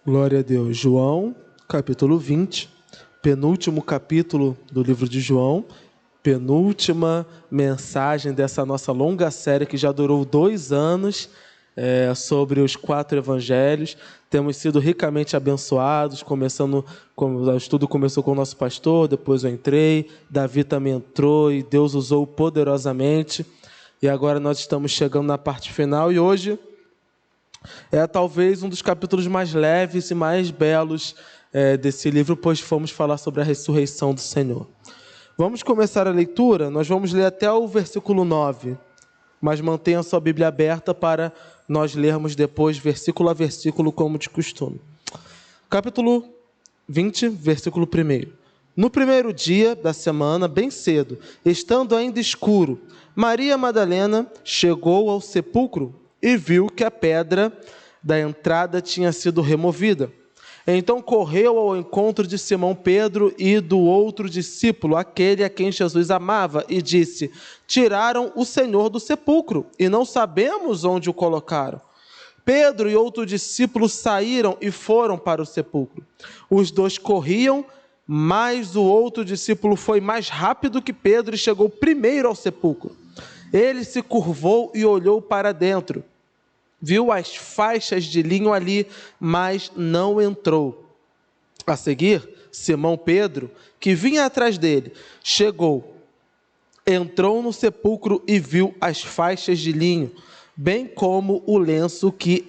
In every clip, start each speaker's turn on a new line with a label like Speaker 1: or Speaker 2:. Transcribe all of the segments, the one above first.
Speaker 1: Glória a Deus. João, capítulo 20, penúltimo capítulo do livro de João, penúltima mensagem dessa nossa longa série que já durou 2 anos, sobre os 4 evangelhos. Temos sido ricamente abençoados, o estudo começou com o nosso pastor, depois eu entrei, Davi também entrou e Deus usou poderosamente. E agora nós estamos chegando na parte final e hoje é talvez um dos capítulos mais leves e mais belos desse livro, pois fomos falar sobre a ressurreição do Senhor. Vamos começar a leitura, nós vamos ler até o versículo 9, mas mantenha a sua Bíblia aberta para nós lermos depois, versículo a versículo, como de costume. Capítulo 20, versículo 1. No primeiro dia da semana, bem cedo, estando ainda escuro, Maria Madalena chegou ao sepulcro e viu que a pedra da entrada tinha sido removida. Então correu ao encontro de Simão Pedro e do outro discípulo, aquele a quem Jesus amava, e disse: tiraram o Senhor do sepulcro, e não sabemos onde o colocaram. Pedro e outro discípulo saíram e foram para o sepulcro. Os 2 corriam, mas o outro discípulo foi mais rápido que Pedro e chegou primeiro ao sepulcro. Ele se curvou e olhou para dentro. Viu as faixas de linho ali, mas não entrou. A seguir, Simão Pedro, que vinha atrás dele, chegou, entrou no sepulcro e viu as faixas de linho, bem como o lenço que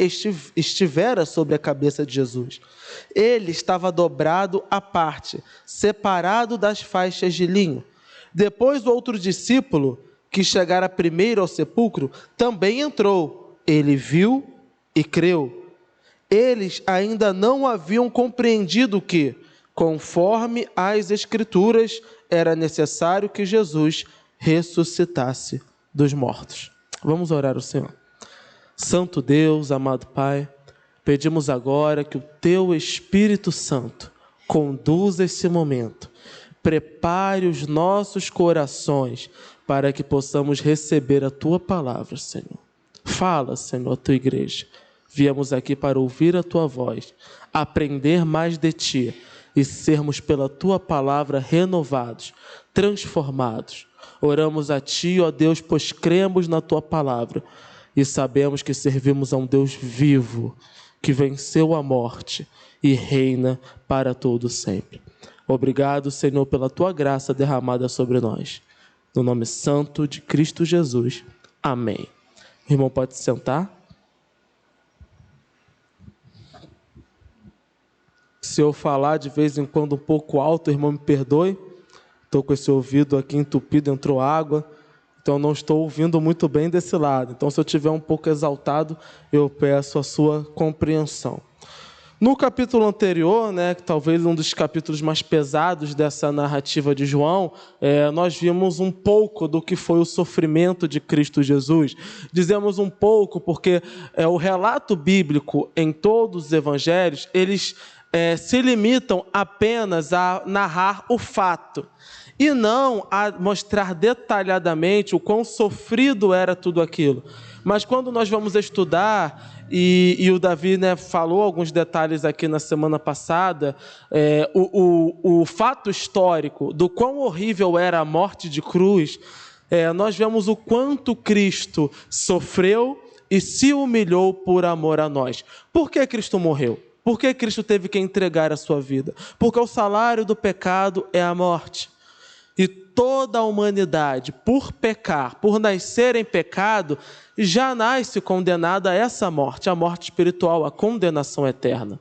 Speaker 1: estivera sobre a cabeça de Jesus. Ele estava dobrado à parte, separado das faixas de linho. Depois o outro discípulo, que chegara primeiro ao sepulcro, também entrou. Ele viu e creu. Eles ainda não haviam compreendido que, conforme as Escrituras, era necessário que Jesus ressuscitasse dos mortos. Vamos orar ao Senhor. Santo Deus, amado Pai, pedimos agora que o Teu Espírito Santo conduza esse momento, prepare os nossos corações para que possamos receber a Tua palavra, Senhor. Fala, Senhor, a Tua igreja. Viemos aqui para ouvir a Tua voz, aprender mais de Ti e sermos pela Tua palavra renovados, transformados. Oramos a Ti, ó Deus, pois cremos na Tua palavra e sabemos que servimos a um Deus vivo, que venceu a morte e reina para todo sempre. Obrigado, Senhor, pela Tua graça derramada sobre nós. No nome santo de Cristo Jesus. Amém. O irmão pode se sentar. Se eu falar de vez em quando um pouco alto, irmão, me perdoe. Estou com esse ouvido aqui entupido, entrou água, então não estou ouvindo muito bem desse lado. Então, se eu estiver um pouco exaltado, eu peço a sua compreensão. No capítulo anterior, talvez um dos capítulos mais pesados dessa narrativa de João, nós vimos um pouco do que foi o sofrimento de Cristo Jesus. Dizemos um pouco porque o relato bíblico em todos os evangelhos, eles se limitam apenas a narrar o fato e não a mostrar detalhadamente o quão sofrido era tudo aquilo. Mas quando nós vamos estudar, e o Davi falou alguns detalhes aqui na semana passada, o fato histórico do quão horrível era a morte de cruz, nós vemos o quanto Cristo sofreu e se humilhou por amor a nós. Por que Cristo morreu? Por que Cristo teve que entregar a sua vida? Porque o salário do pecado é a morte. E toda a humanidade, por pecar, por nascer em pecado, já nasce condenada a essa morte, a morte espiritual, a condenação eterna.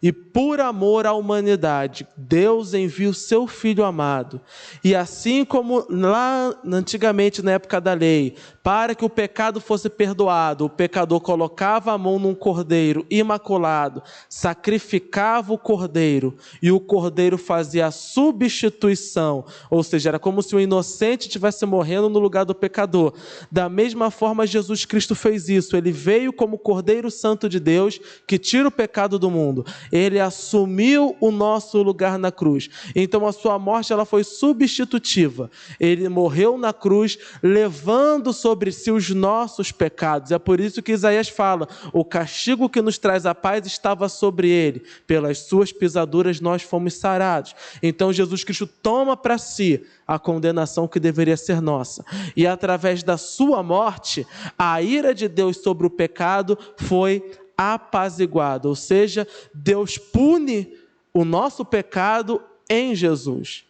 Speaker 1: E por amor à humanidade, Deus envia o seu Filho amado. E assim como lá antigamente, na época da lei, para que o pecado fosse perdoado, o pecador colocava a mão num cordeiro imaculado, sacrificava o cordeiro, e o cordeiro fazia a substituição, ou seja, era como se o inocente estivesse morrendo no lugar do pecador. Da mesma forma, Jesus Cristo fez isso. Ele veio como Cordeiro Santo de Deus, que tira o pecado do mundo. Ele assumiu o nosso lugar na cruz. Então a sua morte ela foi substitutiva. Ele morreu na cruz, levando sobre si os nossos pecados. É por isso que Isaías fala: o castigo que nos traz a paz estava sobre ele. Pelas suas pisaduras nós fomos sarados. Então Jesus Cristo toma para si a condenação que deveria ser nossa. E através da sua morte, a ira de Deus sobre o pecado foi apaziguada. Ou seja, Deus pune o nosso pecado em Jesus.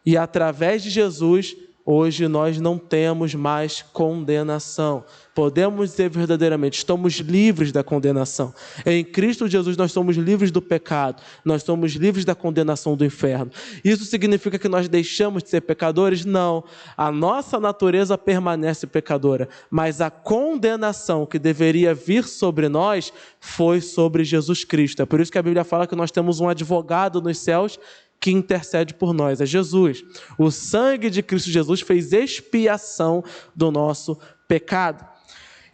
Speaker 1: E através de Jesus, hoje nós não temos mais condenação. Podemos dizer verdadeiramente, estamos livres da condenação. Em Cristo Jesus nós somos livres do pecado, nós somos livres da condenação do inferno. Isso significa que nós deixamos de ser pecadores? Não. A nossa natureza permanece pecadora, mas a condenação que deveria vir sobre nós foi sobre Jesus Cristo. É por isso que a Bíblia fala que nós temos um advogado nos céus que intercede por nós, é Jesus. O sangue de Cristo Jesus fez expiação do nosso pecado.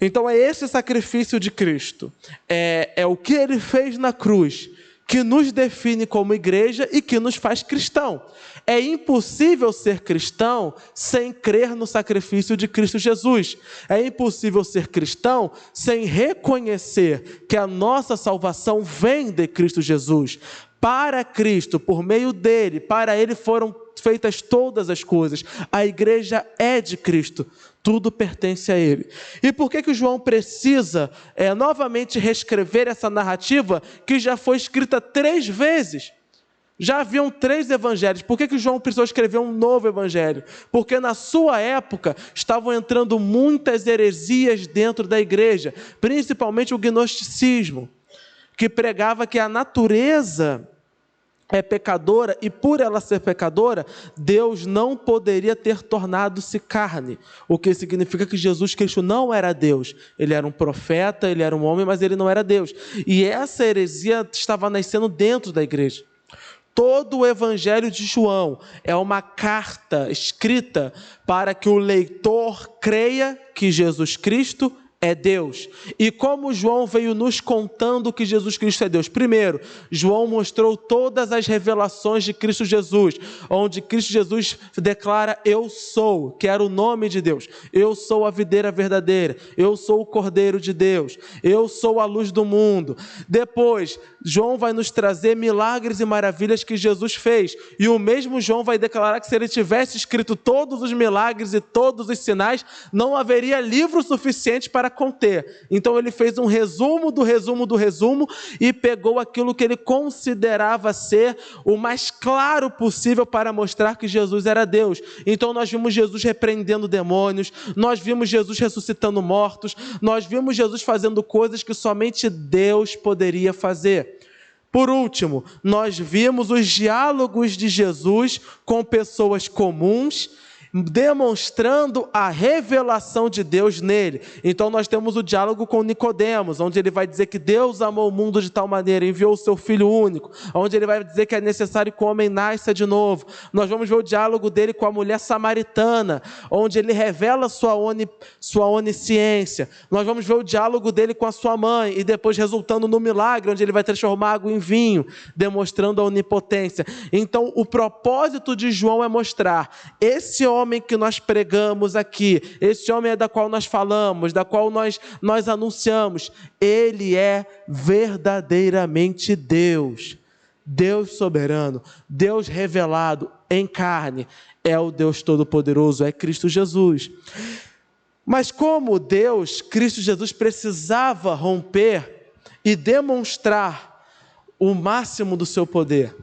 Speaker 1: Então é esse sacrifício de Cristo, é o que Ele fez na cruz, que nos define como igreja e que nos faz cristão. É impossível ser cristão sem crer no sacrifício de Cristo Jesus. É impossível ser cristão sem reconhecer que a nossa salvação vem de Cristo Jesus. Para Cristo, por meio dele, para ele foram feitas todas as coisas. A igreja é de Cristo, tudo pertence a ele. E por que João precisa novamente reescrever essa narrativa que já foi escrita 3 vezes? Já haviam 3 evangelhos. Por que João precisou escrever um novo evangelho? Porque na sua época estavam entrando muitas heresias dentro da igreja, principalmente o gnosticismo, que pregava que a natureza é pecadora e por ela ser pecadora, Deus não poderia ter tornado-se carne. O que significa que Jesus Cristo não era Deus. Ele era um profeta, ele era um homem, mas ele não era Deus. E essa heresia estava nascendo dentro da igreja. Todo o Evangelho de João é uma carta escrita para que o leitor creia que Jesus Cristo é Deus. E como João veio nos contando que Jesus Cristo é Deus? Primeiro, João mostrou todas as revelações de Cristo Jesus, onde Cristo Jesus declara: eu sou, que era o nome de Deus. Eu sou a videira verdadeira, eu sou o Cordeiro de Deus, eu sou a luz do mundo. Depois, João vai nos trazer milagres e maravilhas que Jesus fez. E o mesmo João vai declarar que se ele tivesse escrito todos os milagres e todos os sinais, não haveria livro suficiente para conter. Então ele fez um resumo do resumo do resumo e pegou aquilo que ele considerava ser o mais claro possível para mostrar que Jesus era Deus. Então nós vimos Jesus repreendendo demônios, nós vimos Jesus ressuscitando mortos, nós vimos Jesus fazendo coisas que somente Deus poderia fazer. Por último, nós vimos os diálogos de Jesus com pessoas comuns, demonstrando a revelação de Deus nele. Então nós temos o diálogo com Nicodemos, onde ele vai dizer que Deus amou o mundo de tal maneira, enviou o seu Filho único, onde ele vai dizer que é necessário que o homem nasça de novo. Nós vamos ver o diálogo dele com a mulher samaritana, onde ele revela sua onisciência. Nós vamos ver o diálogo dele com a sua mãe, e depois resultando no milagre, onde ele vai transformar água em vinho, demonstrando a onipotência. Então o propósito de João é mostrar: esse homem que nós pregamos aqui, esse homem é da qual nós falamos, da qual nós anunciamos, ele é verdadeiramente Deus. Deus soberano, Deus revelado em carne, é o Deus Todo-Poderoso, é Cristo Jesus. Mas como Deus, Cristo Jesus precisava romper e demonstrar o máximo do seu poder.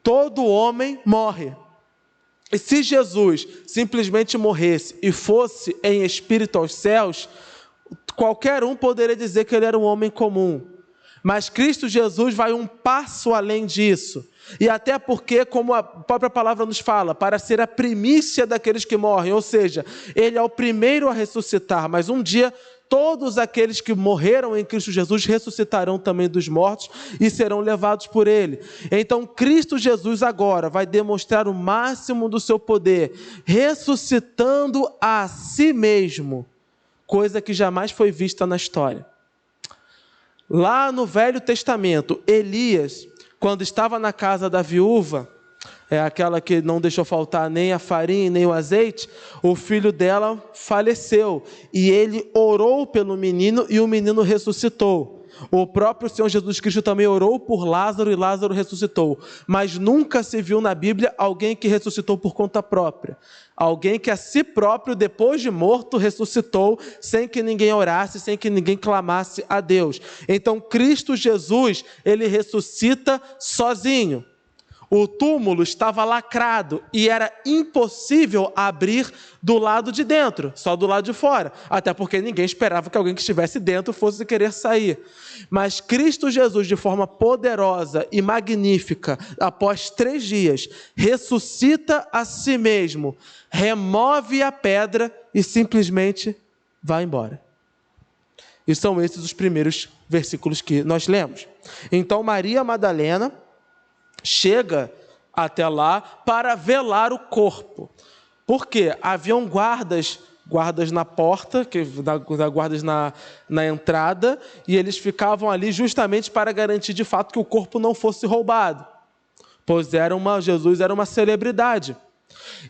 Speaker 1: Todo homem morre. E se Jesus simplesmente morresse e fosse em espírito aos céus, qualquer um poderia dizer que ele era um homem comum. Mas Cristo Jesus vai um passo além disso. E até porque, como a própria palavra nos fala, para ser a primícia daqueles que morrem, ou seja, ele é o primeiro a ressuscitar, mas um dia todos aqueles que morreram em Cristo Jesus ressuscitarão também dos mortos e serão levados por ele. Então Cristo Jesus agora vai demonstrar o máximo do seu poder, ressuscitando a si mesmo, coisa que jamais foi vista na história. Lá no Velho Testamento, Elias, quando estava na casa da viúva, aquela que não deixou faltar nem a farinha nem o azeite, o filho dela faleceu. E ele orou pelo menino e o menino ressuscitou. O próprio Senhor Jesus Cristo também orou por Lázaro e Lázaro ressuscitou. Mas nunca se viu na Bíblia alguém que ressuscitou por conta própria. Alguém que a si próprio, depois de morto, ressuscitou, sem que ninguém orasse, sem que ninguém clamasse a Deus. Então, Cristo Jesus, ele ressuscita sozinho. O túmulo estava lacrado e era impossível abrir do lado de dentro, só do lado de fora. Até porque ninguém esperava que alguém que estivesse dentro fosse querer sair. Mas Cristo Jesus, de forma poderosa e magnífica, após 3 dias, ressuscita a si mesmo, remove a pedra e simplesmente vai embora. E são esses os primeiros versículos que nós lemos. Então Maria Madalena chega até lá para velar o corpo. Por quê? Haviam guardas na porta, guardas na entrada, e eles ficavam ali justamente para garantir de fato que o corpo não fosse roubado, pois Jesus era uma celebridade.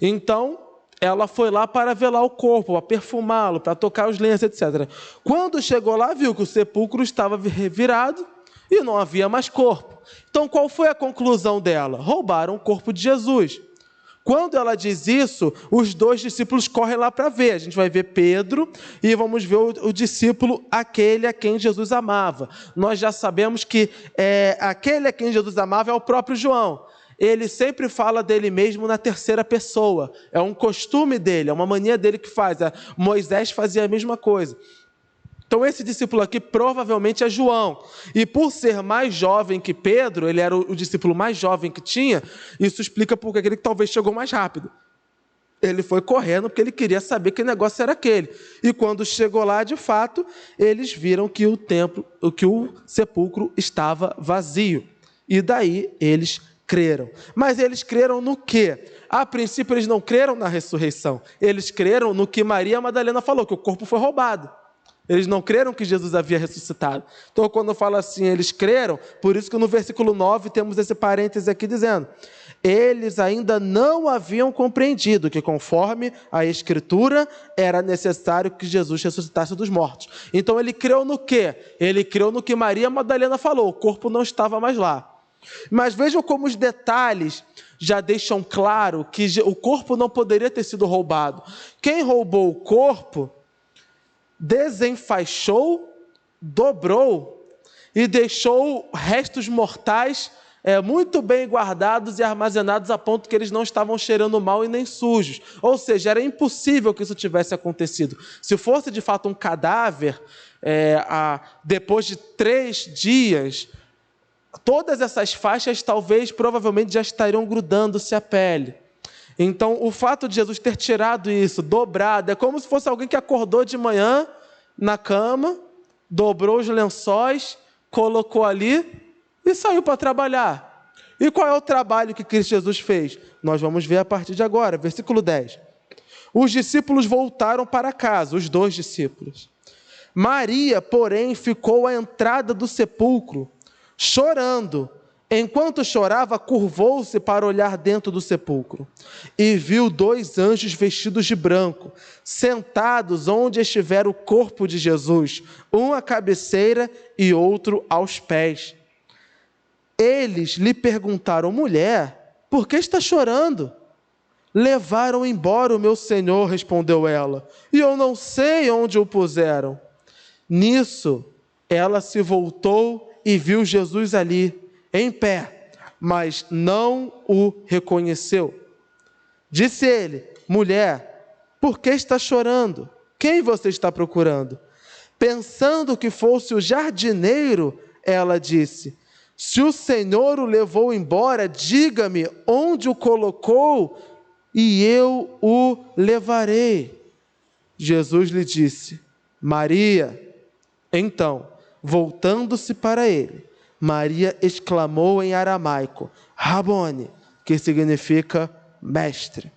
Speaker 1: Então, ela foi lá para velar o corpo, para perfumá-lo, para tocar os lenços, etc. Quando chegou lá, viu que o sepulcro estava revirado e não havia mais corpo. Então, qual foi a conclusão dela? Roubaram o corpo de Jesus. Quando ela diz isso, os 2 discípulos correm lá para ver. A gente vai ver Pedro e vamos ver o discípulo, aquele a quem Jesus amava. Nós já sabemos que aquele a quem Jesus amava é o próprio João. Ele sempre fala dele mesmo na terceira pessoa. É um costume dele, é uma mania dele que faz. Moisés fazia a mesma coisa. Então esse discípulo aqui provavelmente é João. E por ser mais jovem que Pedro, ele era o discípulo mais jovem que tinha, isso explica porque aquele que talvez chegou mais rápido. Ele foi correndo porque ele queria saber que negócio era aquele. E quando chegou lá, de fato, eles viram que o sepulcro estava vazio. E daí eles creram. Mas eles creram no quê? A princípio eles não creram na ressurreição. Eles creram no que Maria Madalena falou, que o corpo foi roubado. Eles não creram que Jesus havia ressuscitado. Então, quando eu falo assim, eles creram, por isso que no versículo 9 temos esse parêntese aqui dizendo: eles ainda não haviam compreendido que, conforme a Escritura, era necessário que Jesus ressuscitasse dos mortos. Então, ele creu no quê? Ele creu no que Maria Madalena falou, o corpo não estava mais lá. Mas vejam como os detalhes já deixam claro que o corpo não poderia ter sido roubado. Quem roubou o corpo desenfaixou, dobrou e deixou restos mortais muito bem guardados e armazenados a ponto que eles não estavam cheirando mal e nem sujos. Ou seja, era impossível que isso tivesse acontecido. Se fosse de fato um cadáver, depois de 3 dias, todas essas faixas provavelmente já estariam grudando-se à pele. Então, o fato de Jesus ter tirado isso, dobrado, é como se fosse alguém que acordou de manhã na cama, dobrou os lençóis, colocou ali e saiu para trabalhar. E qual é o trabalho que Cristo Jesus fez? Nós vamos ver a partir de agora, versículo 10. Os discípulos voltaram para casa, os 2 discípulos. Maria, porém, ficou à entrada do sepulcro, chorando. Enquanto chorava, curvou-se para olhar dentro do sepulcro e viu 2 anjos vestidos de branco, sentados onde estivera o corpo de Jesus, um à cabeceira e outro aos pés. Eles lhe perguntaram: mulher, por que está chorando? Levaram embora o meu Senhor, respondeu ela, e eu não sei onde o puseram. Nisso, ela se voltou e viu Jesus ali, em pé, mas não o reconheceu. Disse ele: mulher, por que está chorando? Quem você está procurando? Pensando que fosse o jardineiro, ela disse: se o Senhor o levou embora, diga-me onde o colocou e eu o levarei. Jesus lhe disse: Maria. Então, voltando-se para ele, Maria exclamou em aramaico: Rabone, que significa mestre.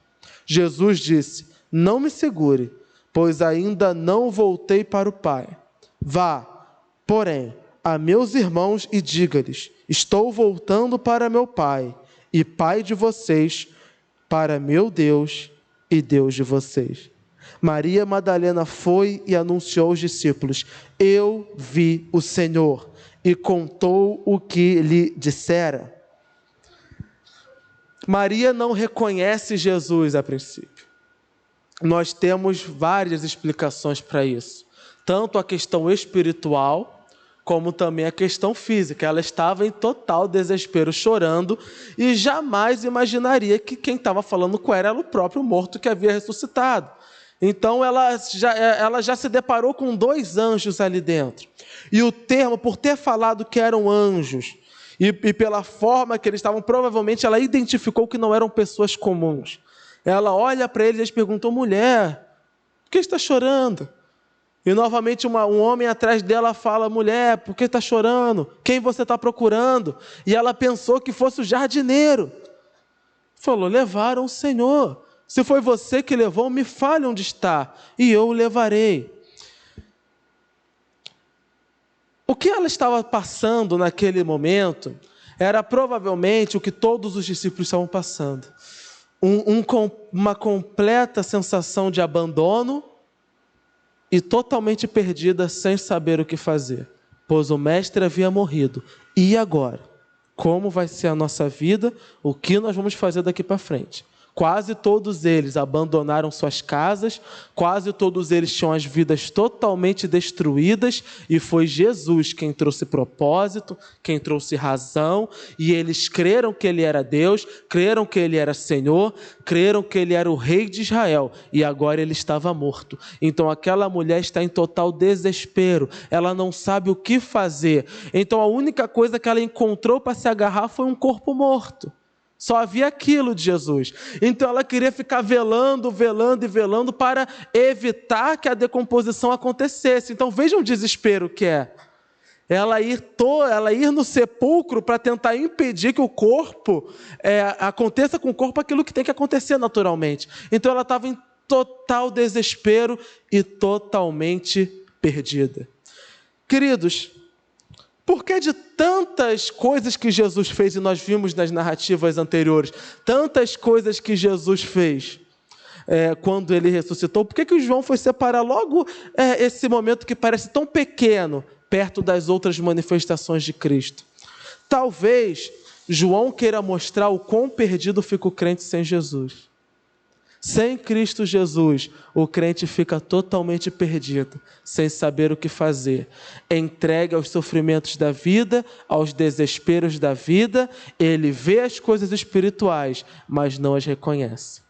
Speaker 1: Jesus disse: não me segure, pois ainda não voltei para o Pai. Vá, porém, a meus irmãos e diga-lhes: estou voltando para meu Pai e Pai de vocês, para meu Deus e Deus de vocês. Maria Madalena foi e anunciou aos discípulos: eu vi o Senhor, e contou o que lhe dissera. Maria não reconhece Jesus a princípio. Nós temos várias explicações para isso. Tanto a questão espiritual, como também a questão física. Ela estava em total desespero, chorando, e jamais imaginaria que quem estava falando com ela era o próprio morto que havia ressuscitado. Então ela já se deparou com 2 anjos ali dentro. E o termo, por ter falado que eram anjos, e pela forma que eles estavam, provavelmente ela identificou que não eram pessoas comuns. Ela olha para eles e eles perguntam: mulher, por que está chorando? E novamente um homem atrás dela fala: mulher, por que está chorando? Quem você está procurando? E ela pensou que fosse o jardineiro. Falou: levaram o Senhor. Se foi você que levou, me fale onde está, e eu o levarei. O que ela estava passando naquele momento era provavelmente o que todos os discípulos estavam passando. Uma completa sensação de abandono e totalmente perdida, sem saber o que fazer, pois o mestre havia morrido. E agora? Como vai ser a nossa vida? O que nós vamos fazer daqui para frente? Quase todos eles abandonaram suas casas, quase todos eles tinham as vidas totalmente destruídas, e foi Jesus quem trouxe propósito, quem trouxe razão, e eles creram que Ele era Deus, creram que Ele era Senhor, creram que Ele era o Rei de Israel, e agora Ele estava morto. Então aquela mulher está em total desespero, ela não sabe o que fazer. Então a única coisa que ela encontrou para se agarrar foi um corpo morto. Só havia aquilo de Jesus. Então ela queria ficar velando para evitar que a decomposição acontecesse. Então vejam o desespero que é. Ela ir no sepulcro para tentar impedir que o corpo, aconteça com o corpo aquilo que tem que acontecer naturalmente. Então ela estava em total desespero e totalmente perdida. Queridos, por que de tantas coisas que Jesus fez, e nós vimos nas narrativas anteriores, tantas coisas que Jesus fez quando Ele ressuscitou, por que João foi separar logo esse momento que parece tão pequeno, perto das outras manifestações de Cristo? Talvez João queira mostrar o quão perdido fica o crente sem Jesus. Sem Cristo Jesus, o crente fica totalmente perdido, sem saber o que fazer. Entregue aos sofrimentos da vida, aos desesperos da vida, ele vê as coisas espirituais, mas não as reconhece.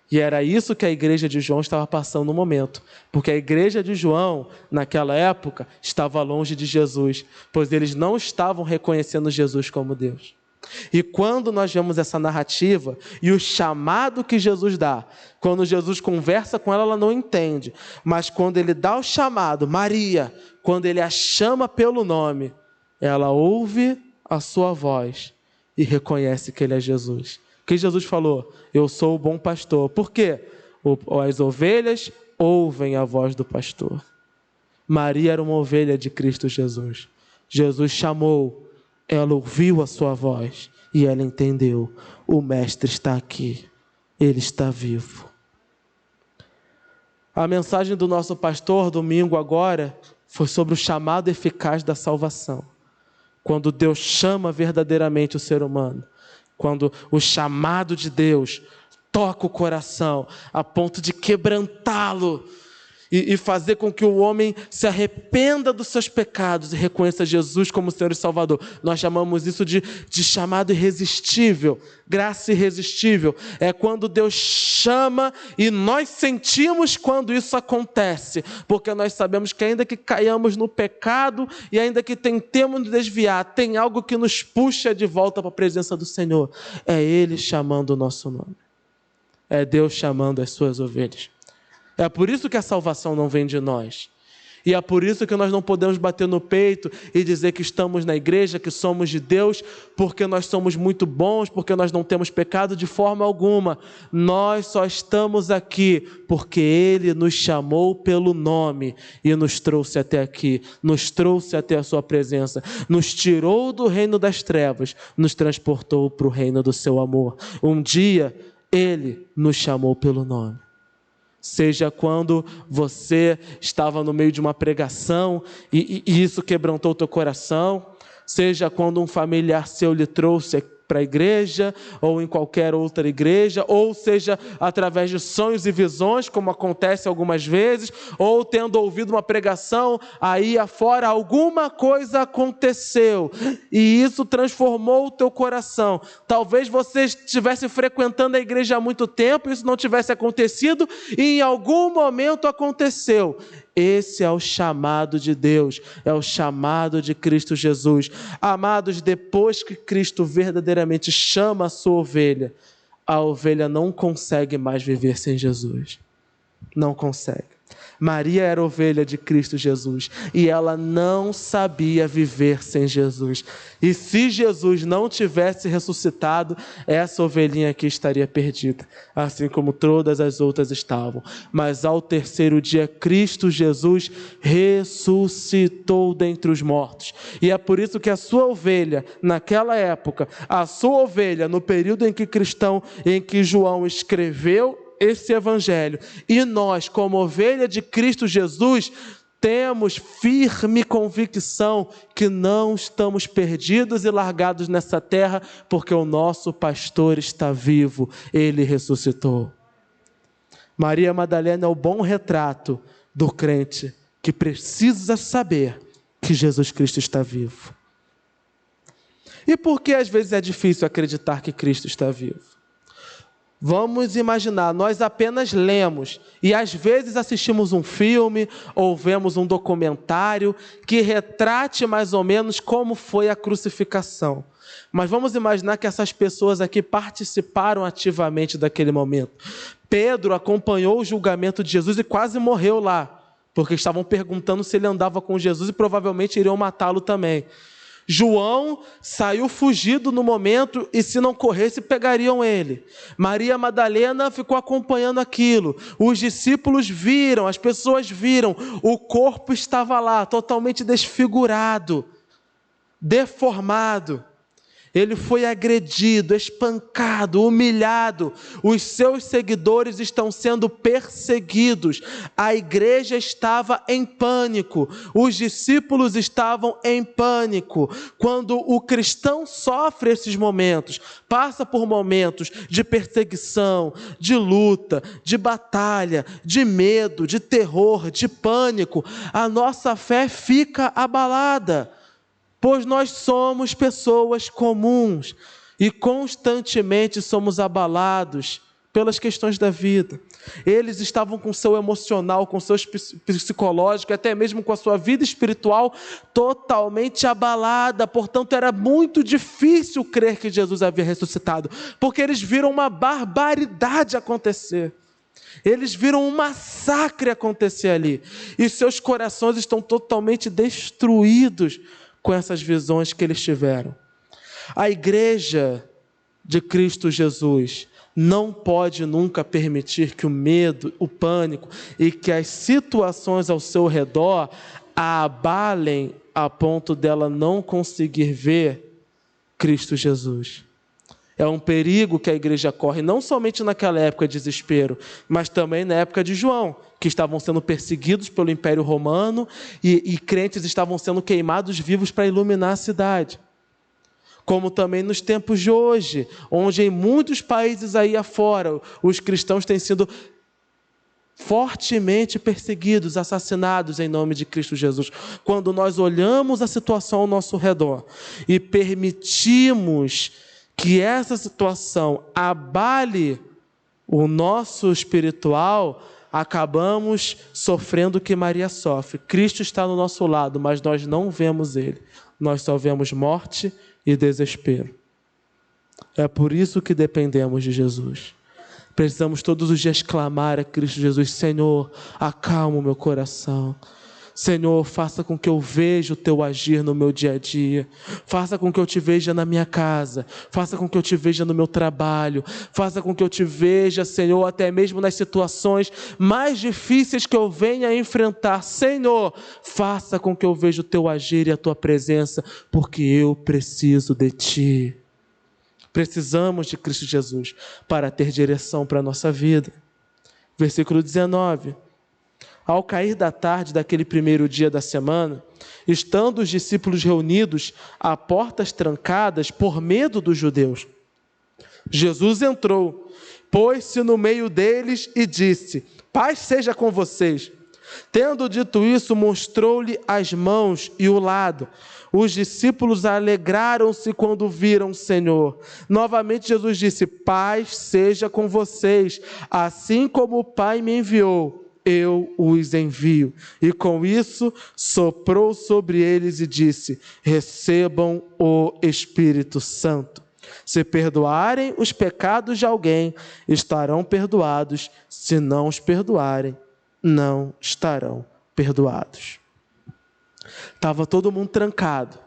Speaker 1: E era isso que a igreja de João estava passando no momento, porque a igreja de João, naquela época, estava longe de Jesus, pois eles não estavam reconhecendo Jesus como Deus. E quando nós vemos essa narrativa e o chamado que Jesus dá, quando Jesus conversa com ela, ela não entende, mas quando ele dá o chamado, Maria, quando ele a chama pelo nome, ela ouve a sua voz e reconhece que ele é Jesus. O que Jesus falou? Eu sou o bom pastor. Por quê? As ovelhas ouvem a voz do pastor. Maria era uma ovelha de Cristo Jesus. Jesus chamou, ela ouviu a sua voz e ela entendeu: o mestre está aqui, ele está vivo. A mensagem do nosso pastor domingo agora foi sobre o chamado eficaz da salvação. Quando Deus chama verdadeiramente o ser humano, quando o chamado de Deus toca o coração a ponto de quebrantá-lo e fazer com que o homem se arrependa dos seus pecados e reconheça Jesus como Senhor e Salvador. Nós chamamos isso de chamado irresistível, graça irresistível. É quando Deus chama e nós sentimos quando isso acontece, porque nós sabemos que ainda que caiamos no pecado e ainda que tentemos nos desviar, tem algo que nos puxa de volta para a presença do Senhor. É Ele chamando o nosso nome. É Deus chamando as suas ovelhas. É por isso que a salvação não vem de nós. E é por isso que nós não podemos bater no peito e dizer que estamos na igreja, que somos de Deus, porque nós somos muito bons, porque nós não temos pecado de forma alguma. Nós só estamos aqui porque Ele nos chamou pelo nome e nos trouxe até aqui, nos trouxe até a sua presença, nos tirou do reino das trevas, nos transportou para o reino do seu amor. Um dia Ele nos chamou pelo nome. Seja quando você estava no meio de uma pregação e isso quebrantou o teu coração, seja quando um familiar seu lhe trouxe para a igreja, ou em qualquer outra igreja, ou seja através de sonhos e visões, como acontece algumas vezes, ou tendo ouvido uma pregação, aí afora alguma coisa aconteceu, e isso transformou o teu coração. Talvez você estivesse frequentando a igreja há muito tempo, isso não tivesse acontecido, e em algum momento aconteceu. Esse é o chamado de Deus, é o chamado de Cristo Jesus. Amados, depois que Cristo verdadeiramente chama a sua ovelha, a ovelha não consegue mais viver sem Jesus. Não consegue. Maria era ovelha de Cristo Jesus e ela não sabia viver sem Jesus. E se Jesus não tivesse ressuscitado, essa ovelhinha aqui estaria perdida, assim como todas as outras estavam. Mas ao terceiro dia, Cristo Jesus ressuscitou dentre os mortos. E é por isso que a sua ovelha, naquela época, a sua ovelha, no período em que João escreveu esse evangelho, e nós, como ovelha de Cristo Jesus, temos firme convicção que não estamos perdidos e largados nessa terra, porque o nosso pastor está vivo, ele ressuscitou. Maria Madalena é o bom retrato do crente que precisa saber que Jesus Cristo está vivo. E por que às vezes é difícil acreditar que Cristo está vivo? Vamos imaginar, nós apenas lemos e às vezes assistimos um filme ou vemos um documentário que retrate mais ou menos como foi a crucificação. Mas vamos imaginar que essas pessoas aqui participaram ativamente daquele momento. Pedro acompanhou o julgamento de Jesus e quase morreu lá, porque estavam perguntando se ele andava com Jesus e provavelmente iriam matá-lo também. João saiu fugido no momento e se não corresse pegariam ele. Maria Madalena ficou acompanhando aquilo. Os discípulos viram, as pessoas viram. O corpo estava lá, totalmente desfigurado, deformado. Ele foi agredido, espancado, humilhado. Os seus seguidores estão sendo perseguidos. A igreja estava em pânico. Os discípulos estavam em pânico. Quando o cristão sofre esses momentos, passa por momentos de perseguição, de luta, de batalha, de medo, de terror, de pânico, a nossa fé fica abalada. Pois nós somos pessoas comuns e constantemente somos abalados pelas questões da vida. Eles estavam com o seu emocional, com o seu psicológico, até mesmo com a sua vida espiritual totalmente abalada. Portanto, era muito difícil crer que Jesus havia ressuscitado, porque eles viram uma barbaridade acontecer. Eles viram um massacre acontecer ali e seus corações estão totalmente destruídos com essas visões que eles tiveram. A igreja de Cristo Jesus não pode nunca permitir que o medo, o pânico e que as situações ao seu redor a abalem a ponto dela não conseguir ver Cristo Jesus. É um perigo que a igreja corre, não somente naquela época de desespero, mas também na época de João, que estavam sendo perseguidos pelo Império Romano e crentes estavam sendo queimados vivos para iluminar a cidade. Como também nos tempos de hoje, onde em muitos países aí afora, os cristãos têm sido fortemente perseguidos, assassinados em nome de Cristo Jesus. Quando nós olhamos a situação ao nosso redor e permitimos que essa situação abale o nosso espiritual, acabamos sofrendo o que Maria sofre. Cristo está no nosso lado, mas nós não vemos Ele. Nós só vemos morte e desespero. É por isso que dependemos de Jesus. Precisamos todos os dias clamar a Cristo Jesus: Senhor, acalma o meu coração. Senhor, faça com que eu veja o teu agir no meu dia a dia. Faça com que eu te veja na minha casa. Faça com que eu te veja no meu trabalho. Faça com que eu te veja, Senhor, até mesmo nas situações mais difíceis que eu venha a enfrentar. Senhor, faça com que eu veja o teu agir e a tua presença, porque eu preciso de ti. Precisamos de Cristo Jesus para ter direção para a nossa vida. Versículo 19. Ao cair da tarde daquele primeiro dia da semana, estando os discípulos reunidos a portas trancadas por medo dos judeus, Jesus entrou, pôs-se no meio deles e disse: paz seja com vocês. Tendo dito isso, mostrou-lhe as mãos e o lado. Os discípulos alegraram-se quando viram o Senhor. Novamente Jesus disse: paz seja com vocês. Assim como o Pai me enviou, eu os envio. E com isso soprou sobre eles e disse: recebam o Espírito Santo. Se perdoarem os pecados de alguém, estarão perdoados. Se não os perdoarem, não estarão perdoados. Estava todo mundo trancado,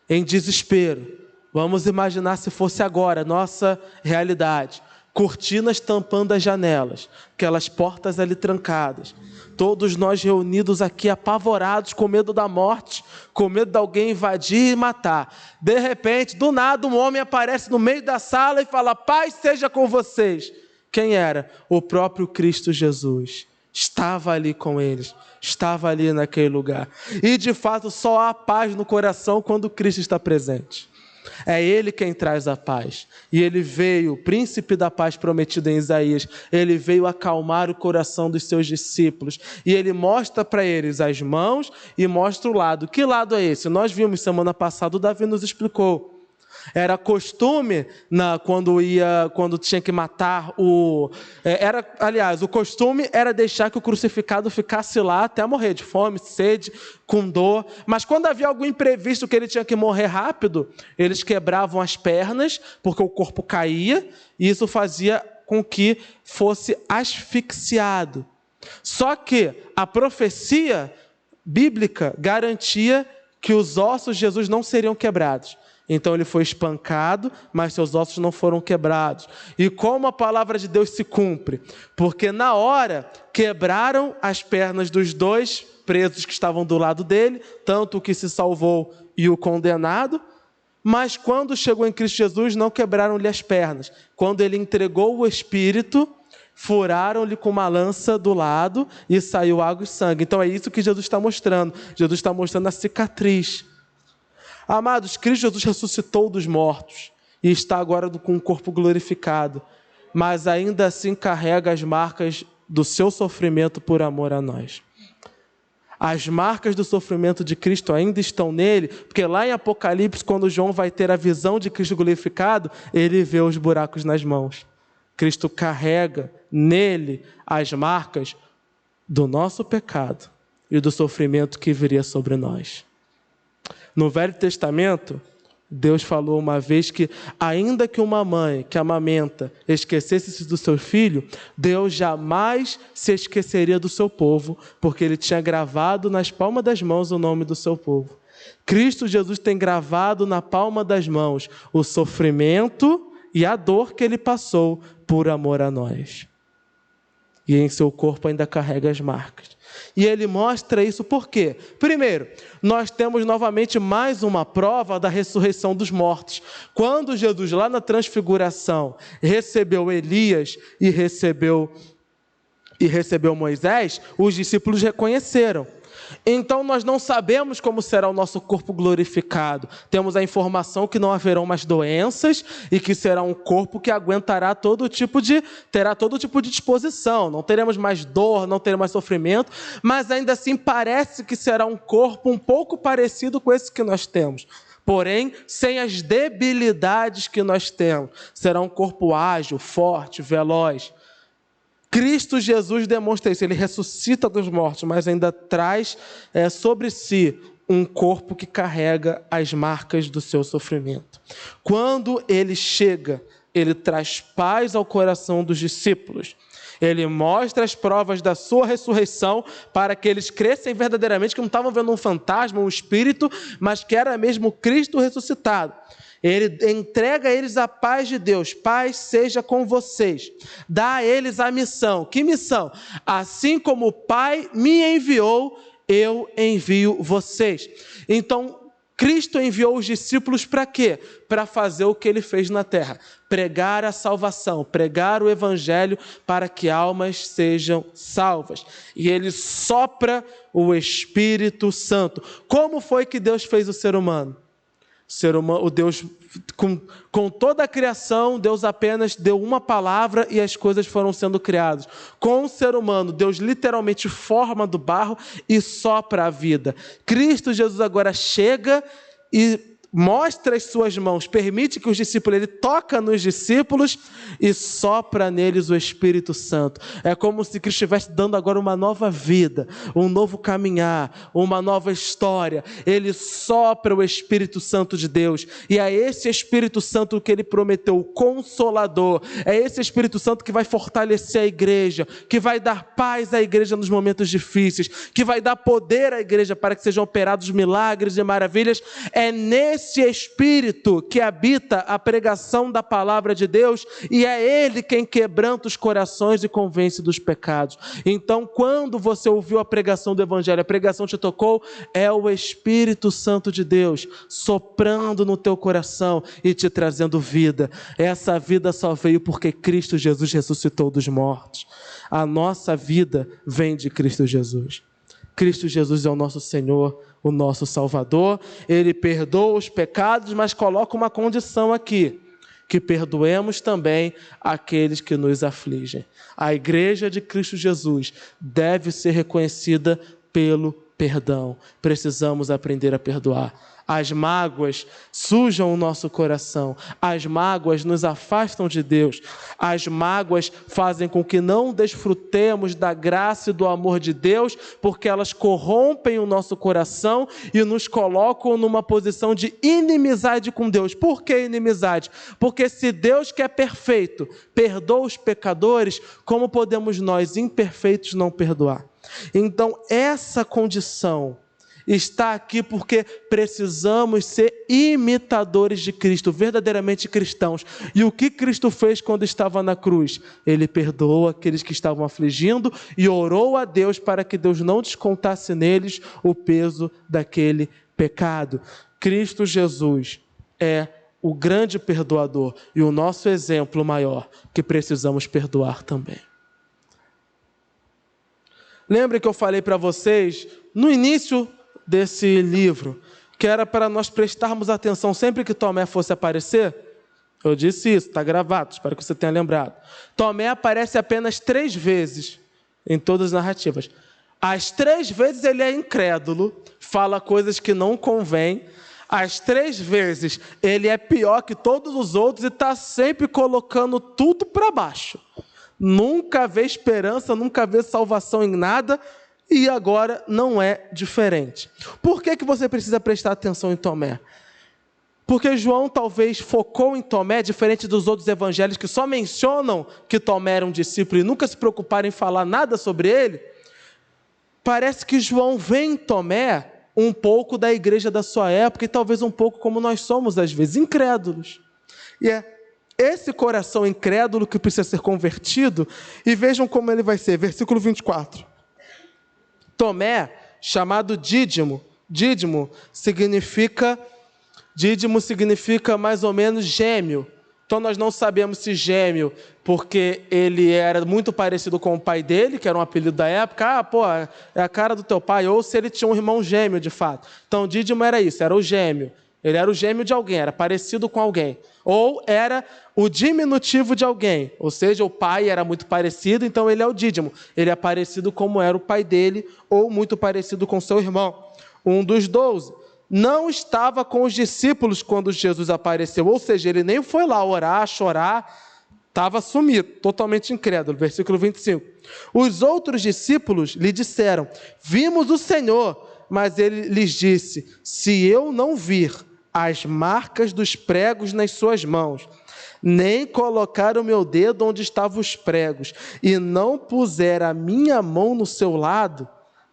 Speaker 1: em desespero. Vamos imaginar se fosse agora, nossa realidade. Cortinas tampando as janelas, aquelas portas ali trancadas. Todos nós reunidos aqui apavorados, com medo da morte, com medo de alguém invadir e matar. De repente, do nada, um homem aparece no meio da sala e fala: paz seja com vocês. Quem era? O próprio Cristo Jesus. Estava ali com eles, estava ali naquele lugar. E de fato só há paz no coração quando Cristo está presente. É Ele quem traz a paz. E Ele veio, o príncipe da paz prometido em Isaías, Ele veio acalmar o coração dos seus discípulos. E Ele mostra para eles as mãos e mostra o lado. Que lado é esse? Nós vimos semana passada, o Davi nos explicou. Era costume, quando tinha que matar o costume era deixar que o crucificado ficasse lá até morrer, de fome, sede, com dor. Mas quando havia algum imprevisto que ele tinha que morrer rápido, eles quebravam as pernas, porque o corpo caía, e isso fazia com que fosse asfixiado. Só que a profecia bíblica garantia que os ossos de Jesus não seriam quebrados. Então ele foi espancado, mas seus ossos não foram quebrados. E como a palavra de Deus se cumpre? Porque na hora quebraram as pernas dos dois presos que estavam do lado dele, tanto o que se salvou e o condenado. Mas quando chegou em Cristo Jesus, não quebraram-lhe as pernas. Quando ele entregou o Espírito, furaram-lhe com uma lança do lado e saiu água e sangue. Então é isso que Jesus está mostrando. Jesus está mostrando a cicatriz. Amados, Cristo Jesus ressuscitou dos mortos e está agora com o corpo glorificado, mas ainda assim carrega as marcas do seu sofrimento por amor a nós. As marcas do sofrimento de Cristo ainda estão nele, porque lá em Apocalipse, quando João vai ter a visão de Cristo glorificado, ele vê os buracos nas mãos. Cristo carrega nele as marcas do nosso pecado e do sofrimento que viria sobre nós. No Velho Testamento, Deus falou uma vez que, ainda que uma mãe que amamenta esquecesse-se do seu filho, Deus jamais se esqueceria do seu povo, porque Ele tinha gravado nas palmas das mãos o nome do seu povo. Cristo Jesus tem gravado na palma das mãos o sofrimento e a dor que Ele passou por amor a nós. E em seu corpo ainda carrega as marcas. E ele mostra isso por quê? Primeiro, nós temos novamente mais uma prova da ressurreição dos mortos. Quando Jesus, lá na transfiguração, recebeu Elias e recebeu Moisés, os discípulos reconheceram. Então nós não sabemos como será o nosso corpo glorificado. Temos a informação que não haverão mais doenças e que será um corpo que aguentará terá todo tipo de disposição. Não teremos mais dor, não teremos mais sofrimento, mas ainda assim parece que será um corpo um pouco parecido com esse que nós temos. Porém, sem as debilidades que nós temos. Será um corpo ágil, forte, veloz. Cristo Jesus demonstra isso, Ele ressuscita dos mortos, mas ainda traz sobre si um corpo que carrega as marcas do seu sofrimento. Quando Ele chega, Ele traz paz ao coração dos discípulos. Ele mostra as provas da sua ressurreição para que eles crescem verdadeiramente, que não estavam vendo um fantasma, um espírito, mas que era mesmo Cristo ressuscitado. Ele entrega a eles a paz de Deus. Paz seja com vocês. Dá a eles a missão. Que missão? Assim como o Pai me enviou, eu envio vocês. Então, Cristo enviou os discípulos para quê? Para fazer o que ele fez na terra. Pregar a salvação, pregar o evangelho para que almas sejam salvas. E ele sopra o Espírito Santo. Como foi que Deus fez o ser humano? O Deus, com toda a criação, Deus apenas deu uma palavra e as coisas foram sendo criadas. Com o ser humano, Deus literalmente forma do barro e sopra a vida. Cristo Jesus agora chega e mostra as suas mãos, permite que os discípulos, ele toca nos discípulos e sopra neles o Espírito Santo. É como se Cristo estivesse dando agora uma nova vida, um novo caminhar, uma nova história. Ele sopra o Espírito Santo de Deus, e é esse Espírito Santo que ele prometeu, o Consolador. É esse Espírito Santo que vai fortalecer a igreja, que vai dar paz à igreja nos momentos difíceis, que vai dar poder à igreja para que sejam operados milagres e maravilhas. É nesse Espírito que habita a pregação da palavra de Deus, e é Ele quem quebranta os corações e convence dos pecados. Então, quando você ouviu a pregação do Evangelho, a pregação te tocou, é o Espírito Santo de Deus soprando no teu coração e te trazendo vida. Essa vida só veio porque Cristo Jesus ressuscitou dos mortos. A nossa vida vem de Cristo Jesus. Cristo Jesus é o nosso Senhor, o nosso Salvador. Ele perdoa os pecados, mas coloca uma condição aqui: que perdoemos também aqueles que nos afligem. A igreja de Cristo Jesus deve ser reconhecida pelo perdão. Precisamos aprender a perdoar. As mágoas sujam o nosso coração. As mágoas nos afastam de Deus. As mágoas fazem com que não desfrutemos da graça e do amor de Deus, porque elas corrompem o nosso coração e nos colocam numa posição de inimizade com Deus. Por que inimizade? Porque se Deus, que é perfeito, perdoa os pecadores, como podemos nós, imperfeitos, não perdoar? Então, essa condição está aqui porque precisamos ser imitadores de Cristo, verdadeiramente cristãos. E o que Cristo fez quando estava na cruz? Ele perdoou aqueles que estavam afligindo e orou a Deus para que Deus não descontasse neles o peso daquele pecado. Cristo Jesus é o grande perdoador e o nosso exemplo maior, que precisamos perdoar também. Lembra que eu falei para vocês no início desse livro que era para nós prestarmos atenção sempre que Tomé fosse aparecer? Eu disse isso, está gravado, espero que você tenha lembrado. Tomé aparece apenas 3 vezes em todas as narrativas. As 3 vezes ele é incrédulo, fala coisas que não convêm. As 3 vezes ele é pior que todos os outros e está sempre colocando tudo para baixo. Nunca vê esperança, nunca vê salvação em nada, e agora não é diferente. Por que você precisa prestar atenção em Tomé? Porque João talvez focou em Tomé, diferente dos outros evangelhos que só mencionam que Tomé era um discípulo e nunca se preocuparam em falar nada sobre ele. Parece que João vê em Tomé um pouco da igreja da sua época e talvez um pouco como nós somos às vezes, incrédulos. E é esse coração incrédulo que precisa ser convertido, e vejam como ele vai ser, versículo 24. Tomé, chamado Dídimo significa mais ou menos gêmeo. Então nós não sabemos se gêmeo porque ele era muito parecido com o pai dele, que era um apelido da época, é a cara do teu pai, ou se ele tinha um irmão gêmeo de fato. Então Dídimo era isso, era o gêmeo. Ele era o gêmeo de alguém, era parecido com alguém. Ou era o diminutivo de alguém, ou seja, o pai era muito parecido, então ele é o Dídimo. Ele é parecido como era o pai dele, ou muito parecido com seu irmão. Um dos 12. Não estava com os discípulos quando Jesus apareceu, ou seja, ele nem foi lá orar, chorar, estava sumido, totalmente incrédulo. Versículo 25. Os outros discípulos lhe disseram: vimos o Senhor, mas ele lhes disse: se eu não vir as marcas dos pregos nas suas mãos, nem colocar o meu dedo onde estavam os pregos, e não puser a minha mão no seu lado,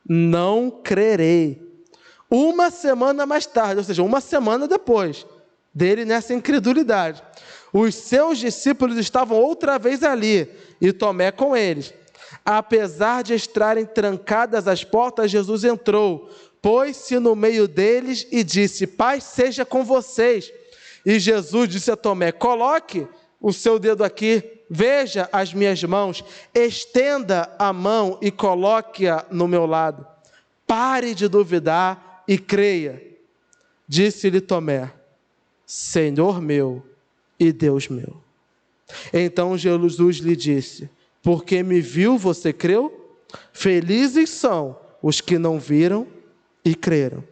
Speaker 1: não crerei. Uma semana mais tarde, ou seja, uma semana depois dele nessa incredulidade, os seus discípulos estavam outra vez ali, e Tomé com eles. Apesar de estarem trancadas as portas, Jesus entrou, pôs-se no meio deles e disse: paz seja com vocês. E Jesus disse a Tomé: coloque o seu dedo aqui, veja as minhas mãos, estenda a mão e coloque-a no meu lado. Pare de duvidar e creia. Disse-lhe Tomé: Senhor meu e Deus meu. Então Jesus lhe disse: porque me viu, você creu? Felizes são os que não viram e creram.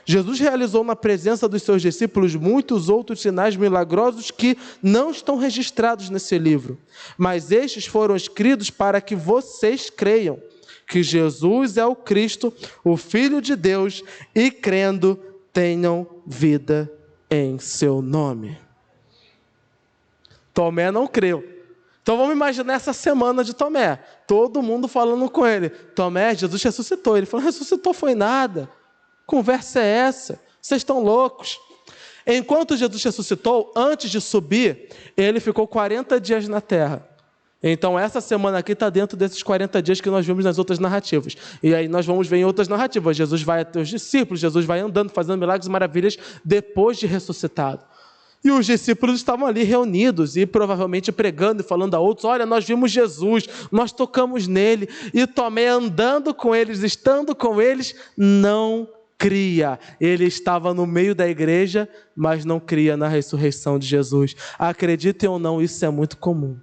Speaker 1: Jesus realizou na presença dos seus discípulos muitos outros sinais milagrosos que não estão registrados nesse livro, mas estes foram escritos para que vocês creiam que Jesus é o Cristo, o Filho de Deus, e crendo tenham vida em seu nome. Tomé não creu. Então vamos imaginar essa semana de Tomé, todo mundo falando com ele: Tomé, Jesus ressuscitou. Ele falou: ressuscitou foi nada. Conversa é essa? Vocês estão loucos. Enquanto Jesus ressuscitou, antes de subir, ele ficou 40 dias na terra. Então essa semana aqui está dentro desses 40 dias que nós vimos nas outras narrativas. E aí nós vamos ver em outras narrativas. Jesus vai até os discípulos, Jesus vai andando, fazendo milagres e maravilhas depois de ressuscitado. E os discípulos estavam ali reunidos e provavelmente pregando e falando a outros: olha, nós vimos Jesus, nós tocamos nele. E Tomé, andando com eles, estando com eles, não cria. Ele estava no meio da igreja, mas não cria na ressurreição de Jesus. Acreditem ou não, isso é muito comum.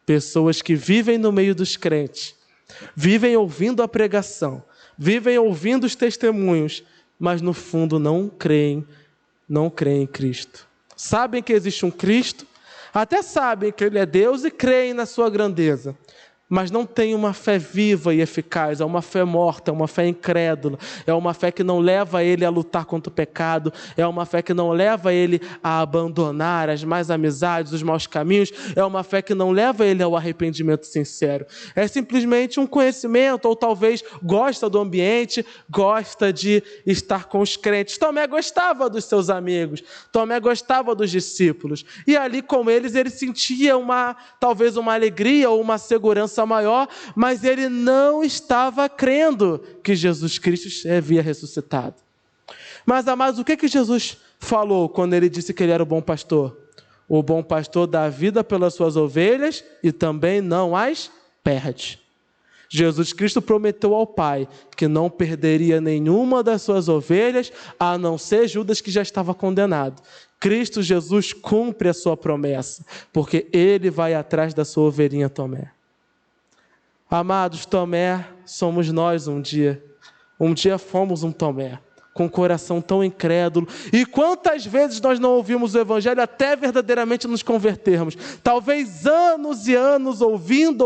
Speaker 1: Pessoas que vivem no meio dos crentes, vivem ouvindo a pregação, vivem ouvindo os testemunhos, mas no fundo não creem em Cristo. Sabem que existe um Cristo, até sabem que Ele é Deus e creem na sua grandeza, mas não têm uma fé viva e eficaz, é uma fé morta, é uma fé incrédula, é uma fé que não leva ele a lutar contra o pecado, é uma fé que não leva ele a abandonar as más amizades, os maus caminhos, é uma fé que não leva ele ao arrependimento sincero. É simplesmente um conhecimento, ou talvez gosta do ambiente, gosta de estar com os crentes. Tomé gostava dos seus amigos, Tomé gostava dos discípulos, e ali com eles ele sentia talvez uma alegria ou uma segurança maior, mas ele não estava crendo que Jesus Cristo havia ressuscitado. Mas, amados, o que Jesus falou quando ele disse que ele era o bom pastor? O bom pastor dá a vida pelas suas ovelhas e também não as perde. Jesus Cristo prometeu ao Pai que não perderia nenhuma das suas ovelhas, a não ser Judas, que já estava condenado. Cristo Jesus cumpre a sua promessa, porque ele vai atrás da sua ovelhinha Tomé. Amados, Tomé somos nós um dia. Um dia fomos um Tomé, com um coração tão incrédulo. E quantas vezes nós não ouvimos o Evangelho até verdadeiramente nos convertermos? Talvez anos e anos ouvindo,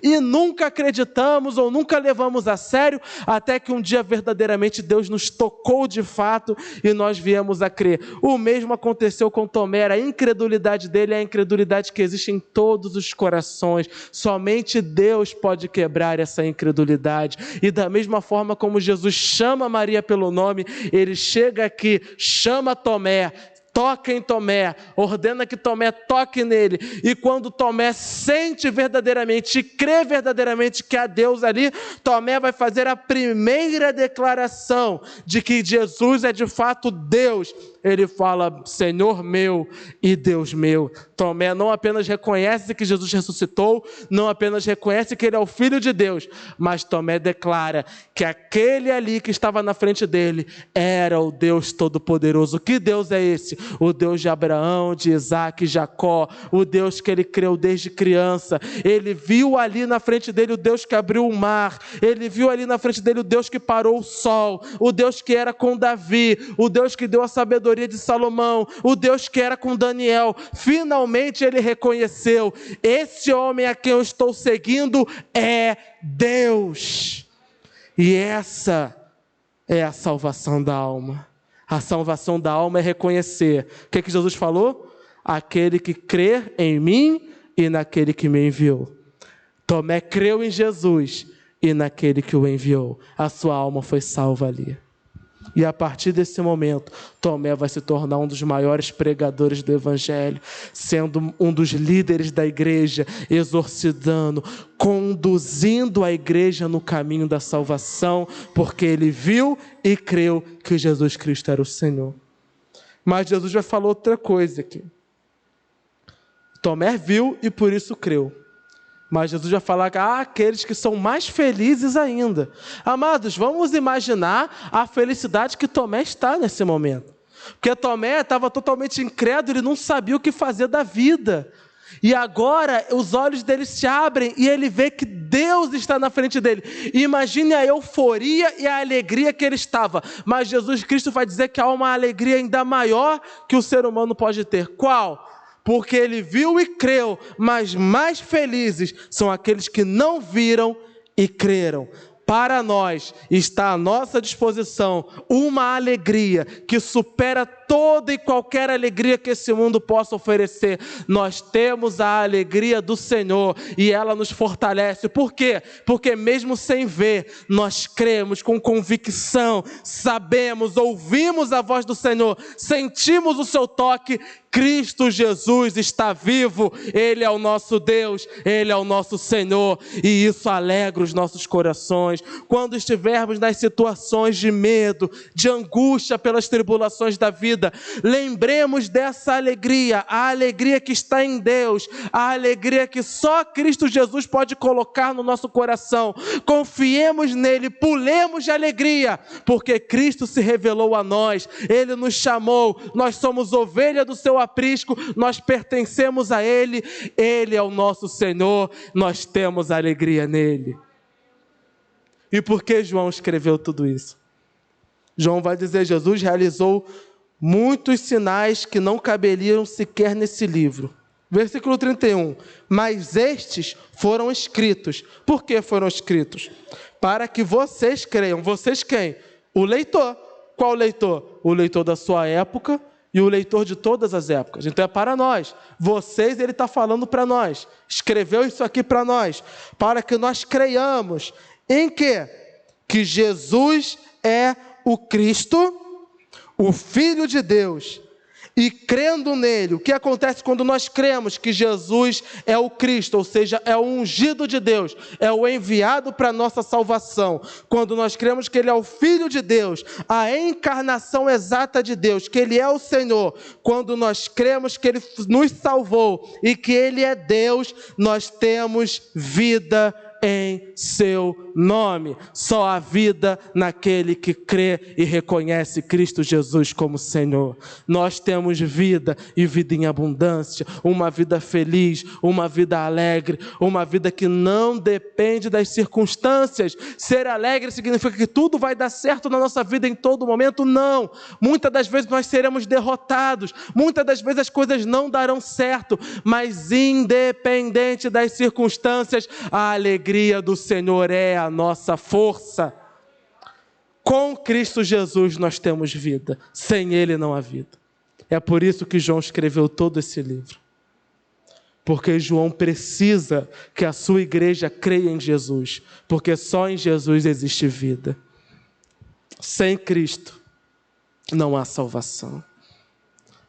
Speaker 1: e nunca acreditamos ou nunca levamos a sério, até que um dia verdadeiramente Deus nos tocou de fato e nós viemos a crer. O mesmo aconteceu com Tomé. A incredulidade dele é a incredulidade que existe em todos os corações. Somente Deus pode quebrar essa incredulidade. E da mesma forma como Jesus chama Maria pelo nome, ele chega aqui, chama Tomé, toca em Tomé, ordena que Tomé toque nele, e quando Tomé sente verdadeiramente e crê verdadeiramente que há Deus ali, Tomé vai fazer a primeira declaração de que Jesus é de fato Deus. Ele fala: Senhor meu e Deus meu. Tomé não apenas reconhece que Jesus ressuscitou, não apenas reconhece que ele é o Filho de Deus, mas Tomé declara que aquele ali que estava na frente dele era o Deus Todo-Poderoso. Que Deus é esse? O Deus de Abraão, de Isaac e Jacó, o Deus que ele creu desde criança. Ele viu ali na frente dele o Deus que abriu o mar, ele viu ali na frente dele o Deus que parou o sol, o Deus que era com Davi, o Deus que deu a sabedoria de Salomão, o Deus que era com Daniel. Finalmente ele reconheceu: esse homem a quem eu estou seguindo é Deus. E essa é a salvação da alma. A salvação da alma é reconhecer. O que Jesus falou? aquele que crê em mim e naquele que me enviou. Tomé creu em Jesus e naquele que o enviou. A sua alma foi salva ali. E a partir desse momento, Tomé vai se tornar um dos maiores pregadores do Evangelho, sendo um dos líderes da igreja, exorcizando, conduzindo a igreja no caminho da salvação, porque ele viu e creu que Jesus Cristo era o Senhor. Mas Jesus já falou outra coisa aqui. Tomé viu e por isso creu. Mas Jesus vai falar que há aqueles que são mais felizes ainda. Amados, vamos imaginar a felicidade que Tomé está nesse momento. Porque Tomé estava totalmente incrédulo, ele não sabia o que fazer da vida. E agora os olhos dele se abrem e ele vê que Deus está na frente dele. E imagine a euforia e a alegria que ele estava. Mas Jesus Cristo vai dizer que há uma alegria ainda maior que o ser humano pode ter. Qual? Porque ele viu e creu, mas mais felizes são aqueles que não viram e creram. Para nós está à nossa disposição uma alegria que supera toda e qualquer alegria que esse mundo possa oferecer. Nós temos a alegria do Senhor e ela nos fortalece. Por quê? Porque mesmo sem ver, nós cremos com convicção, sabemos, ouvimos a voz do Senhor, sentimos o seu toque. Cristo Jesus está vivo, Ele é o nosso Deus, Ele é o nosso Senhor, e isso alegra os nossos corações. Quando estivermos nas situações de medo, de angústia pelas tribulações da vida, lembremos dessa alegria, a alegria que está em Deus, a alegria que só Cristo Jesus pode colocar no nosso coração. Confiemos nele, pulemos de alegria, porque Cristo se revelou a nós, Ele nos chamou, nós somos ovelha do seu aprisco, nós pertencemos a Ele, Ele é o nosso Senhor, nós temos alegria nele. E por que João escreveu tudo isso? João vai dizer, Jesus realizou muitos sinais que não caberiam sequer nesse livro. Versículo 31, mas estes foram escritos. Por que foram escritos? Para que vocês creiam. Vocês quem? O leitor. Qual leitor? O leitor da sua época e o leitor de todas as épocas. Então é para nós. Vocês, ele está falando para nós. Escreveu isso aqui para nós. Para que nós creiamos. Em quê? Que Jesus é o Cristo, o Filho de Deus. E crendo nele, o que acontece quando nós cremos que Jesus é o Cristo, ou seja, é o ungido de Deus, é o enviado para a nossa salvação. Quando nós cremos que ele é o Filho de Deus, a encarnação exata de Deus, que ele é o Senhor, quando nós cremos que ele nos salvou e que ele é Deus, nós temos vida em seu nome. Só há vida naquele que crê e reconhece Cristo Jesus como Senhor. Nós temos vida e vida em abundância, uma vida feliz, uma vida alegre, uma vida que não depende das circunstâncias. Ser alegre significa que tudo vai dar certo na nossa vida em todo momento? Não. Muitas das vezes nós seremos derrotados, muitas das vezes as coisas não darão certo, mas independente das circunstâncias, a alegria do Senhor é a nossa força. Com Cristo Jesus nós temos vida, sem Ele não há vida. É por isso que João escreveu todo esse livro, porque João precisa que a sua igreja creia em Jesus, porque só em Jesus existe vida. Sem Cristo não há salvação.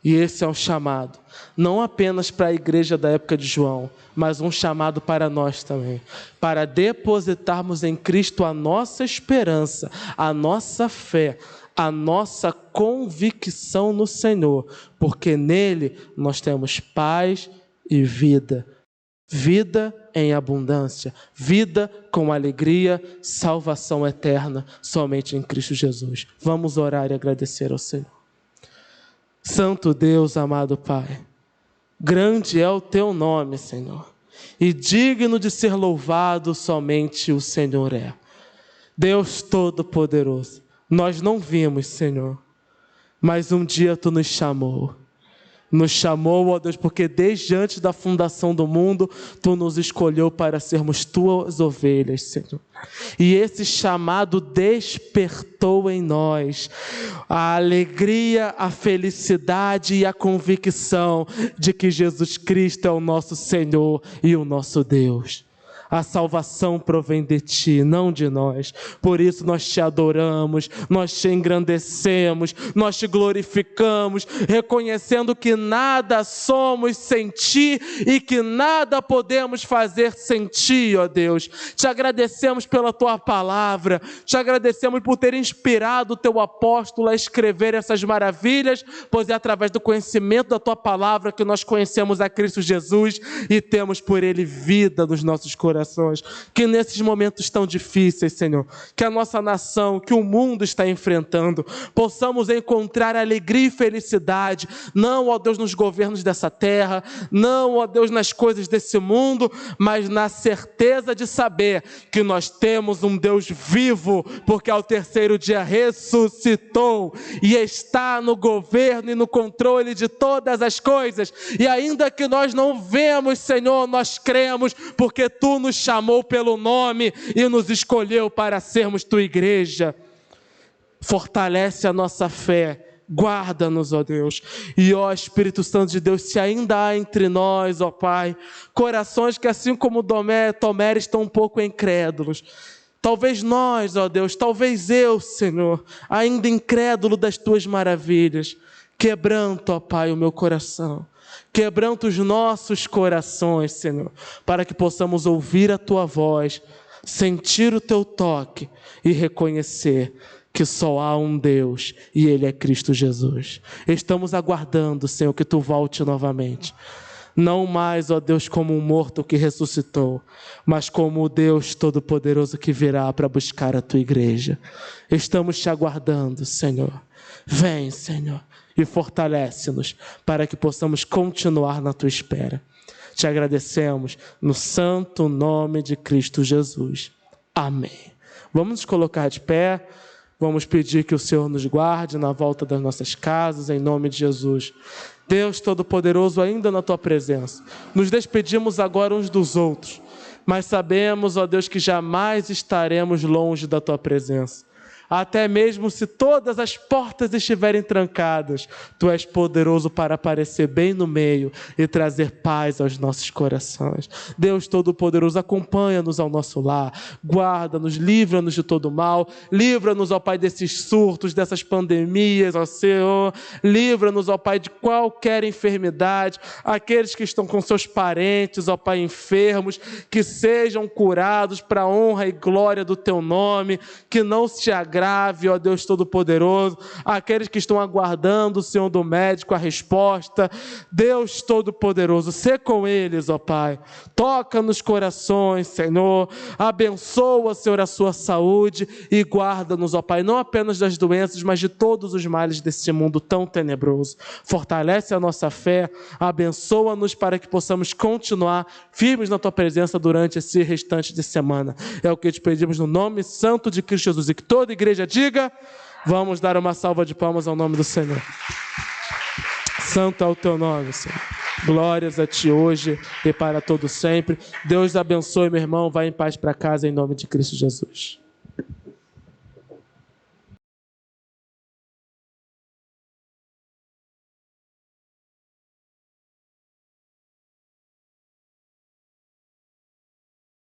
Speaker 1: E esse é um chamado, não apenas para a igreja da época de João, mas um chamado para nós também, para depositarmos em Cristo a nossa esperança, a nossa fé, a nossa convicção no Senhor, porque nele nós temos paz e vida. Vida em abundância, vida com alegria, salvação eterna, somente em Cristo Jesus. Vamos orar e agradecer ao Senhor. Santo Deus, amado Pai, grande é o Teu nome, Senhor, e digno de ser louvado somente o Senhor é. Deus Todo-Poderoso, nós não vimos, Senhor, mas um dia Tu nos chamou, Nos chamou, ó Deus, porque desde antes da fundação do mundo, Tu nos escolheu para sermos Tuas ovelhas, Senhor. E esse chamado despertou em nós a alegria, a felicidade e a convicção de que Jesus Cristo é o nosso Senhor e o nosso Deus. A salvação provém de Ti, não de nós. Por isso nós Te adoramos, nós Te engrandecemos, nós Te glorificamos, reconhecendo que nada somos sem Ti e que nada podemos fazer sem Ti, ó Deus. Te agradecemos pela Tua palavra, Te agradecemos por ter inspirado o Teu apóstolo a escrever essas maravilhas, pois é através do conhecimento da Tua palavra que nós conhecemos a Cristo Jesus e temos por Ele vida nos nossos corações. Que nesses momentos tão difíceis, Senhor, que a nossa nação, que o mundo está enfrentando, possamos encontrar alegria e felicidade, não, ó Deus, nos governos dessa terra, não, ó Deus, nas coisas desse mundo, mas na certeza de saber que nós temos um Deus vivo, porque ao terceiro dia ressuscitou e está no governo e no controle de todas as coisas, e ainda que nós não vemos, Senhor, nós cremos, porque Tu nos chamou pelo nome e nos escolheu para sermos Tua igreja. Fortalece a nossa fé, guarda-nos, ó Deus. E ó Espírito Santo de Deus, se ainda há entre nós, ó Pai, corações que assim como Tomé estão um pouco incrédulos. Talvez nós, ó Deus, talvez eu, Senhor, ainda incrédulo das Tuas maravilhas. Quebranta, ó Pai, o meu coração. Quebranta os nossos corações, Senhor, para que possamos ouvir a Tua voz, sentir o Teu toque e reconhecer que só há um Deus e Ele é Cristo Jesus. Estamos aguardando, Senhor, que Tu volte novamente. Não mais, ó Deus, como um morto que ressuscitou, mas como o Deus Todo-Poderoso que virá para buscar a Tua igreja. Estamos Te aguardando, Senhor. Vem, Senhor, e fortalece-nos para que possamos continuar na Tua espera. Te agradecemos no santo nome de Cristo Jesus. Amém. Vamos nos colocar de pé, vamos pedir que o Senhor nos guarde na volta das nossas casas, em nome de Jesus. Deus Todo-Poderoso, ainda na Tua presença, nos despedimos agora uns dos outros, mas sabemos, ó Deus, que jamais estaremos longe da Tua presença. Até mesmo se todas as portas estiverem trancadas, Tu és poderoso para aparecer bem no meio e trazer paz aos nossos corações. Deus Todo-Poderoso, acompanha-nos ao nosso lar, guarda-nos, livra-nos de todo mal, livra-nos, ó Pai, desses surtos, dessas pandemias, ó Senhor, livra-nos, ó Pai, de qualquer enfermidade, aqueles que estão com seus parentes, ó Pai, enfermos, que sejam curados para a honra e glória do Teu nome, que não se agrave, ó Deus Todo-Poderoso, aqueles que estão aguardando, Senhor, do médico a resposta. Deus Todo-Poderoso, sê com eles, ó Pai, toca nos corações, Senhor, abençoa, Senhor, a sua saúde e guarda-nos, ó Pai, não apenas das doenças, mas de todos os males desse mundo tão tenebroso. Fortalece a nossa fé, abençoa-nos para que possamos continuar firmes na Tua presença durante esse restante de semana. É o que te pedimos no nome santo de Cristo Jesus, e que toda igreja diga, vamos dar uma salva de palmas ao nome do Senhor. Santo é o Teu nome, Senhor. Glórias a Ti hoje e para todo sempre. Deus abençoe, meu irmão. Vai em paz para casa em nome de Cristo Jesus.